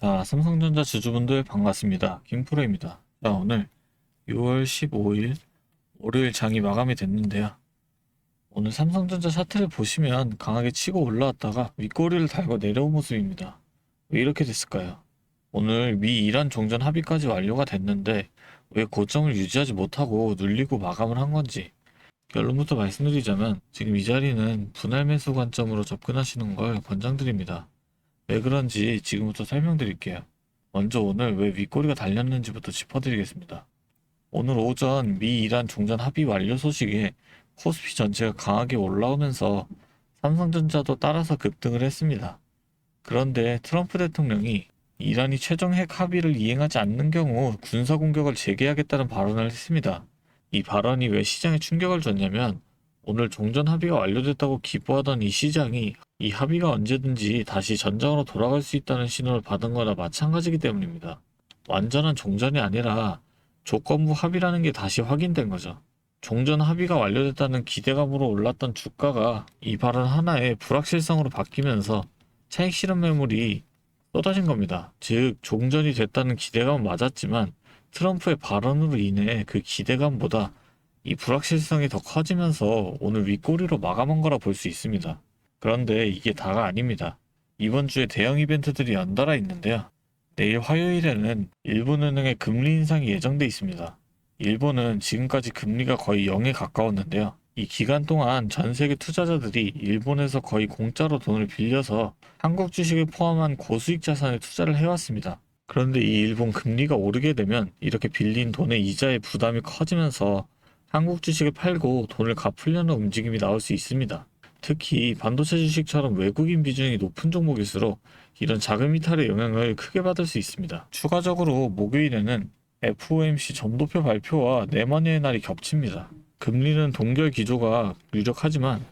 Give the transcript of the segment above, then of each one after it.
자, 삼성전자 주주분들 반갑습니다. 김프로입니다. 자, 오늘 6월 15일 월요일 장이 마감이 됐는데요. 오늘 삼성전자 차트를 보시면 강하게 치고 올라왔다가 윗꼬리를 달고 내려온 모습입니다. 왜 이렇게 됐을까요? 오늘 미 이란 종전 합의까지 완료가 됐는데 왜 고점을 유지하지 못하고 눌리고 마감을 한 건지 결론부터 말씀드리자면 지금 이 자리는 분할 매수 관점으로 접근하시는 걸 권장드립니다. 왜 그런지 지금부터 설명드릴게요. 먼저 오늘 왜 윗꼬리가 달렸는지부터 짚어드리겠습니다. 오늘 오전 미 이란 종전 합의 완료 소식에 코스피 전체가 강하게 올라오면서 삼성전자도 따라서 급등을 했습니다. 그런데 트럼프 대통령이 이란이 최종 핵 합의를 이행하지 않는 경우 군사공격을 재개하겠다는 발언을 했습니다. 이 발언이 왜 시장에 충격을 줬냐면 오늘 종전 합의가 완료됐다고 기뻐하던 이 시장이 이 합의가 언제든지 다시 전장으로 돌아갈 수 있다는 신호를 받은 거나 마찬가지이기 때문입니다. 완전한 종전이 아니라 조건부 합의라는 게 다시 확인된 거죠. 종전 합의가 완료됐다는 기대감으로 올랐던 주가가 이 발언 하나에 불확실성으로 바뀌면서 차익 실현 매물이 쏟아진 겁니다. 즉, 종전이 됐다는 기대감은 맞았지만 트럼프의 발언으로 인해 그 기대감보다 이 불확실성이 더 커지면서 오늘 윗꼬리로 마감한 거라 볼 수 있습니다. 그런데 이게 다가 아닙니다. 이번 주에 대형 이벤트들이 연달아 있는데요. 내일 화요일에는 일본은행의 금리 인상이 예정돼 있습니다. 일본은 지금까지 금리가 거의 0에 가까웠는데요. 이 기간 동안 전 세계 투자자들이 일본에서 거의 공짜로 돈을 빌려서 한국 주식을 포함한 고수익 자산에 투자를 해왔습니다. 그런데 이 일본 금리가 오르게 되면 이렇게 빌린 돈의 이자의 부담이 커지면서 한국 주식을 팔고 돈을 갚으려는 움직임이 나올 수 있습니다. 특히 반도체 주식처럼 외국인 비중이 높은 종목일수록 이런 자금 이탈의 영향을 크게 받을 수 있습니다. 추가적으로 목요일에는 FOMC 점도표 발표와 내만의 날이 겹칩니다. 금리는 동결 기조가 유력하지만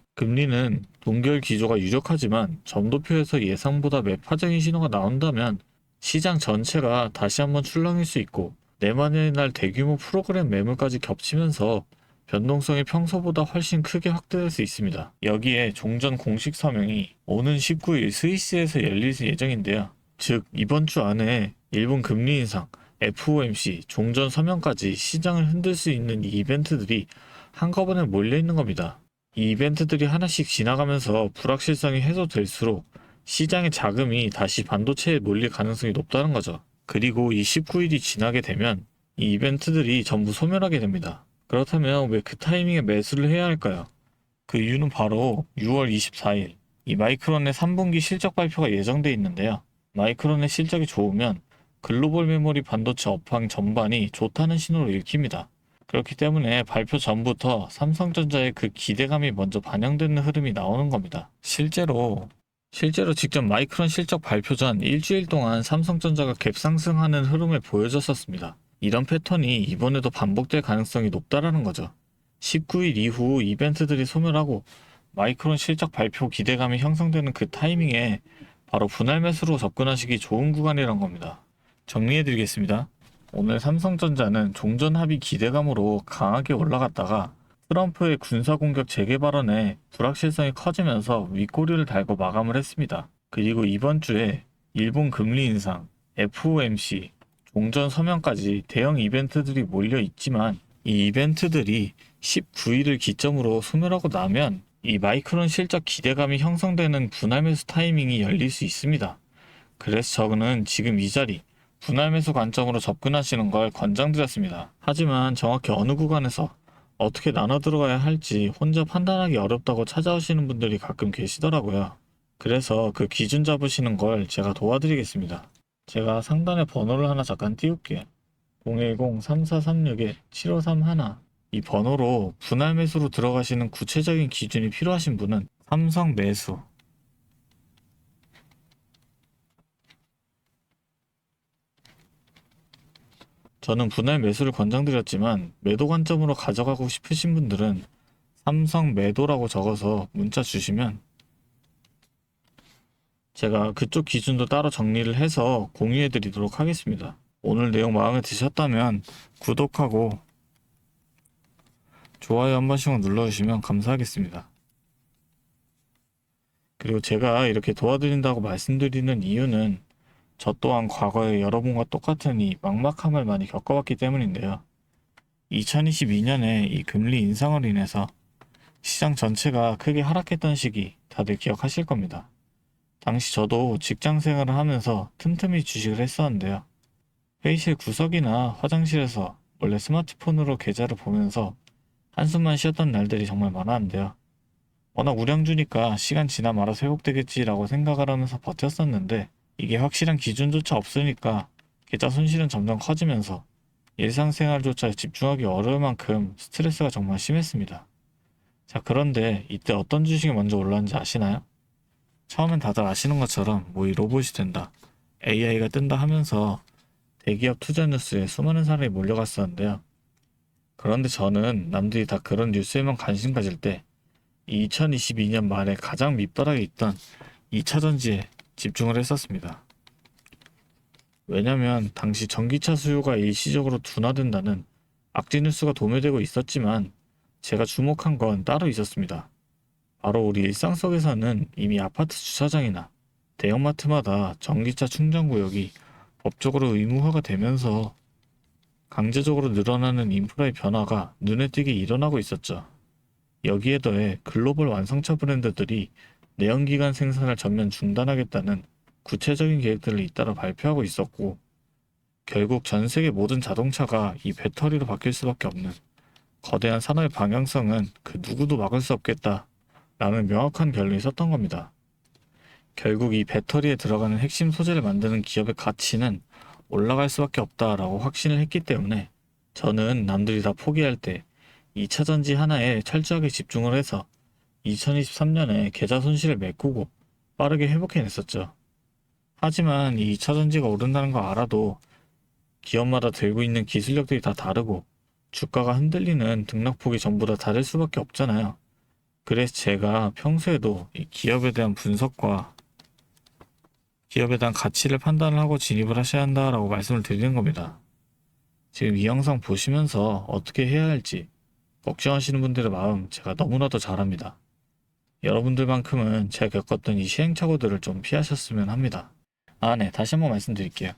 점도표에서 예상보다 매파적인 신호가 나온다면 시장 전체가 다시 한번 출렁일 수 있고 내만의 날 대규모 프로그램 매물까지 겹치면서 변동성이 평소보다 훨씬 크게 확대될 수 있습니다. 여기에 종전 공식 서명이 오는 19일 스위스에서 열릴 예정인데요. 즉 이번 주 안에 일본 금리 인상, FOMC, 종전 서명까지 시장을 흔들 수 있는 이 이벤트들이 한꺼번에 몰려있는 겁니다. 이 이벤트들이 하나씩 지나가면서 불확실성이 해소될수록 시장의 자금이 다시 반도체에 몰릴 가능성이 높다는 거죠. 그리고 이 19일이 지나게 되면 이 이벤트들이 전부 소멸하게 됩니다. 그렇다면 왜 그 타이밍에 매수를 해야 할까요? 그 이유는 바로 6월 24일 이 마이크론의 3분기 실적 발표가 예정돼 있는데요. 마이크론의 실적이 좋으면 글로벌 메모리 반도체 업황 전반이 좋다는 신호를 읽힙니다. 그렇기 때문에 발표 전부터 삼성전자의 그 기대감이 먼저 반영되는 흐름이 나오는 겁니다. 실제로 직접 마이크론 실적 발표 전 일주일 동안 삼성전자가 갭상승하는 흐름을 보여줬었습니다. 이런 패턴이 이번에도 반복될 가능성이 높다라는 거죠. 19일 이후 이벤트들이 소멸하고 마이크론 실적 발표 기대감이 형성되는 그 타이밍에 바로 분할 매수로 접근하시기 좋은 구간이란 겁니다. 정리해드리겠습니다. 오늘 삼성전자는 종전 합의 기대감으로 강하게 올라갔다가 트럼프의 군사공격 재개 발언에 불확실성이 커지면서 윗꼬리를 달고 마감을 했습니다. 그리고 이번 주에 일본 금리 인상, FOMC, 종전 서명까지 대형 이벤트들이 몰려 있지만 이 이벤트들이 19일을 기점으로 소멸하고 나면 이 마이크론 실적 기대감이 형성되는 분할 매수 타이밍이 열릴 수 있습니다. 그래서 저는 지금 이 자리 분할 매수 관점으로 접근하시는 걸 권장드렸습니다. 하지만 정확히 어느 구간에서 어떻게 나눠 들어가야 할지 혼자 판단하기 어렵다고 찾아오시는 분들이 가끔 계시더라고요. 그래서 그 기준 잡으시는 걸 제가 도와드리겠습니다. 제가 상단에 번호를 하나 잠깐 띄울게요. 010-3436-7531 이 번호로 분할 매수로 들어가시는 구체적인 기준이 필요하신 분은 삼성 매수 저는 분할 매수를 권장드렸지만 매도 관점으로 가져가고 싶으신 분들은 삼성 매도라고 적어서 문자 주시면 제가 그쪽 기준도 따로 정리를 해서 공유해 드리도록 하겠습니다. 오늘 내용 마음에 드셨다면 구독하고 좋아요 한 번씩만 눌러주시면 감사하겠습니다. 그리고 제가 이렇게 도와드린다고 말씀드리는 이유는 저 또한 과거에 여러분과 똑같은 이 막막함을 많이 겪어봤기 때문인데요. 2022년에 이 금리 인상으로 인해서 시장 전체가 크게 하락했던 시기 다들 기억하실 겁니다. 당시 저도 직장 생활을 하면서 틈틈이 주식을 했었는데요. 회의실 구석이나 화장실에서 원래 스마트폰으로 계좌를 보면서 한숨만 쉬었던 날들이 정말 많았는데요. 워낙 우량주니까 시간 지나면 알아서 회복되겠지라고 생각을 하면서 버텼었는데 이게 확실한 기준조차 없으니까 계좌 손실은 점점 커지면서 일상생활조차 집중하기 어려울 만큼 스트레스가 정말 심했습니다. 자, 그런데 이때 어떤 주식이 먼저 올랐는지 아시나요? 처음엔 다들 아시는 것처럼 뭐 이 로봇이 된다, AI가 뜬다 하면서 대기업 투자 뉴스에 수많은 사람이 몰려갔었는데요. 그런데 저는 남들이 다 그런 뉴스에만 관심 가질 때 2022년 말에 가장 밑바닥에 있던 2차전지에 집중을 했었습니다. 왜냐면 당시 전기차 수요가 일시적으로 둔화된다는 악재 뉴스가 도매되고 있었지만 제가 주목한 건 따로 있었습니다. 바로 우리 일상 속에서는 이미 아파트 주차장이나 대형마트마다 전기차 충전 구역이 법적으로 의무화가 되면서 강제적으로 늘어나는 인프라의 변화가 눈에 띄게 일어나고 있었죠. 여기에 더해 글로벌 완성차 브랜드들이 내연기관 생산을 전면 중단하겠다는 구체적인 계획들을 잇따라 발표하고 있었고, 결국 전 세계 모든 자동차가 이 배터리로 바뀔 수밖에 없는 거대한 산업의 방향성은 그 누구도 막을 수 없겠다라는 명확한 결론이 섰던 겁니다. 결국 이 배터리에 들어가는 핵심 소재를 만드는 기업의 가치는 올라갈 수밖에 없다라고 확신을 했기 때문에 저는 남들이 다 포기할 때 2차전지 하나에 철저하게 집중을 해서 2023년에 계좌 손실을 메꾸고 빠르게 회복해냈었죠. 하지만 이 2차전지가 오른다는 거 알아도 기업마다 들고 있는 기술력들이 다 다르고 주가가 흔들리는 등락폭이 전부 다 다를 수밖에 없잖아요. 그래서 제가 평소에도 이 기업에 대한 분석과 기업에 대한 가치를 판단을 하고 진입을 하셔야 한다라고 말씀을 드리는 겁니다. 지금 이 영상 보시면서 어떻게 해야 할지 걱정하시는 분들의 마음 제가 너무나도 잘 압니다. 여러분들만큼은 제가 겪었던 이 시행착오들을 좀 피하셨으면 합니다. 네, 다시 한번 말씀드릴게요.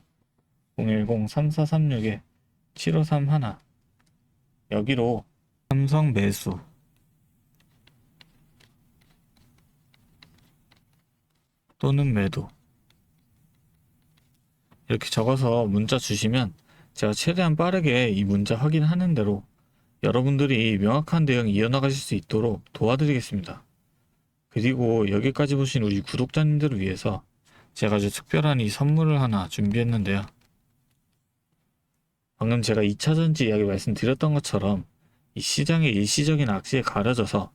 010-3436-7531 여기로 삼성 매수 또는 매도 이렇게 적어서 문자 주시면 제가 최대한 빠르게 이 문자 확인하는 대로 여러분들이 명확한 대응 이어나가실 수 있도록 도와드리겠습니다. 그리고 여기까지 보신 우리 구독자님들을 위해서 제가 아주 특별한 이 선물을 하나 준비했는데요. 방금 제가 2차전지 이야기 말씀드렸던 것처럼 이 시장의 일시적인 악재에 가려져서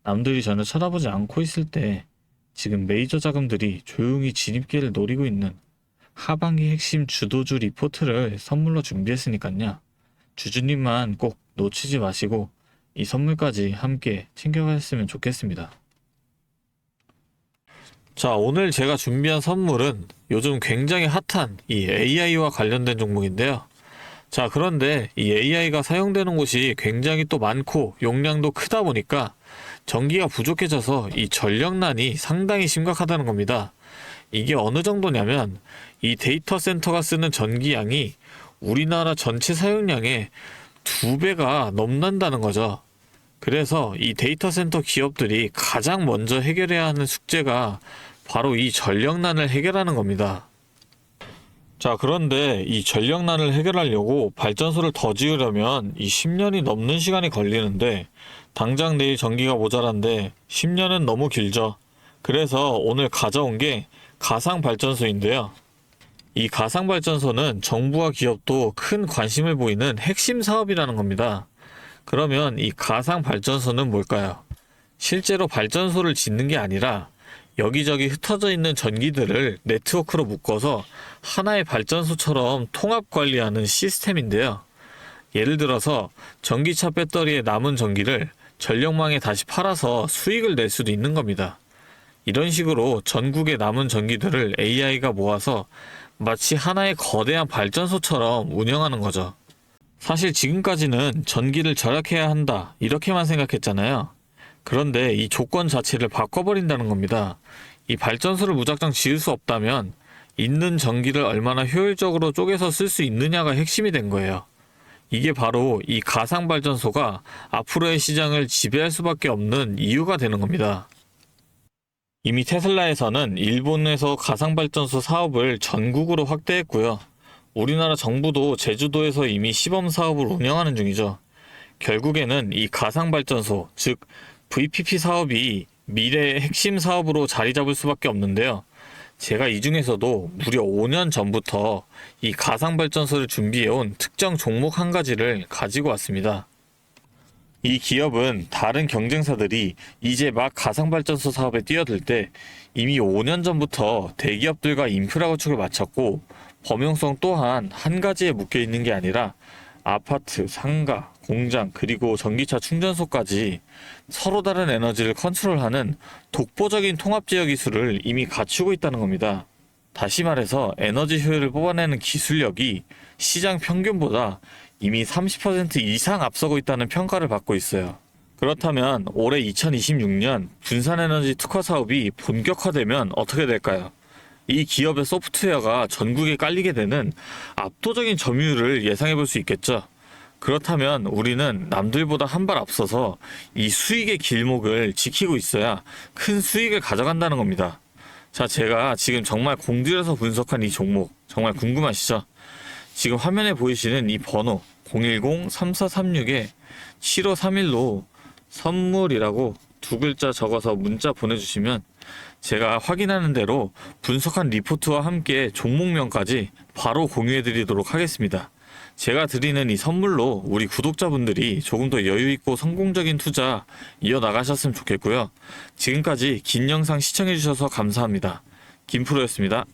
남들이 전혀 쳐다보지 않고 있을 때 지금 메이저 자금들이 조용히 진입기를 노리고 있는 하반기 핵심 주도주 리포트를 선물로 준비했으니까요. 주주님만 꼭 놓치지 마시고 이 선물까지 함께 챙겨가셨으면 좋겠습니다. 자, 오늘 제가 준비한 선물은 요즘 굉장히 핫한 이 AI와 관련된 종목인데요. 자, 그런데 이 AI가 사용되는 곳이 굉장히 또 많고 용량도 크다 보니까 전기가 부족해져서 이 전력난이 상당히 심각하다는 겁니다. 이게 어느 정도냐면 이 데이터 센터가 쓰는 전기량이 우리나라 전체 사용량의 2배가 넘는다는 거죠. 그래서 이 데이터 센터 기업들이 가장 먼저 해결해야 하는 숙제가 바로 이 전력난을 해결하는 겁니다. 자, 그런데 이 전력난을 해결하려고 발전소를 더 지으려면 이 10년이 넘는 시간이 걸리는데 당장 내일 전기가 모자란데 10년은 너무 길죠. 그래서 오늘 가져온 게 가상발전소인데요. 이 가상발전소는 정부와 기업도 큰 관심을 보이는 핵심 사업이라는 겁니다. 그러면 이 가상발전소는 뭘까요? 실제로 발전소를 짓는 게 아니라 여기저기 흩어져 있는 전기들을 네트워크로 묶어서 하나의 발전소처럼 통합 관리하는 시스템인데요. 예를 들어서 전기차 배터리에 남은 전기를 전력망에 다시 팔아서 수익을 낼 수도 있는 겁니다. 이런 식으로 전국의 남은 전기들을 AI가 모아서 마치 하나의 거대한 발전소처럼 운영하는 거죠. 사실 지금까지는 전기를 절약해야 한다 이렇게만 생각했잖아요. 그런데 이 조건 자체를 바꿔버린다는 겁니다. 이 발전소를 무작정 지을 수 없다면 있는 전기를 얼마나 효율적으로 쪼개서 쓸 수 있느냐가 핵심이 된 거예요. 이게 바로 이 가상발전소가 앞으로의 시장을 지배할 수밖에 없는 이유가 되는 겁니다. 이미 테슬라에서는 일본에서 가상발전소 사업을 전국으로 확대했고요. 우리나라 정부도 제주도에서 이미 시범 사업을 운영하는 중이죠. 결국에는 이 가상발전소, 즉 VPP 사업이 미래의 핵심 사업으로 자리 잡을 수밖에 없는데요. 제가 이 중에서도 무려 5년 전부터 이 가상발전소를 준비해온 특정 종목 한 가지를 가지고 왔습니다. 이 기업은 다른 경쟁사들이 이제 막 가상발전소 사업에 뛰어들 때 이미 5년 전부터 대기업들과 인프라 구축을 마쳤고, 범용성 또한 한 가지에 묶여 있는 게 아니라 아파트, 상가, 공장, 그리고 전기차 충전소까지 서로 다른 에너지를 컨트롤하는 독보적인 통합제어 기술을 이미 갖추고 있다는 겁니다. 다시 말해서 에너지 효율을 뽑아내는 기술력이 시장 평균보다 이미 30% 이상 앞서고 있다는 평가를 받고 있어요. 그렇다면 올해 2026년 분산에너지 특화 사업이 본격화되면 어떻게 될까요? 이 기업의 소프트웨어가 전국에 깔리게 되는 압도적인 점유율을 예상해 볼 수 있겠죠. 그렇다면 우리는 남들보다 한 발 앞서서 이 수익의 길목을 지키고 있어야 큰 수익을 가져간다는 겁니다. 자, 제가 지금 정말 공들여서 분석한 이 종목 정말 궁금하시죠? 지금 화면에 보이시는 이 번호 010-3436-7531로 선물이라고 두 글자 적어서 문자 보내주시면 제가 확인하는 대로 분석한 리포트와 함께 종목명까지 바로 공유해드리도록 하겠습니다. 제가 드리는 이 선물로 우리 구독자분들이 조금 더 여유있고 성공적인 투자 이어나가셨으면 좋겠고요. 지금까지 긴 영상 시청해주셔서 감사합니다. 김프로였습니다.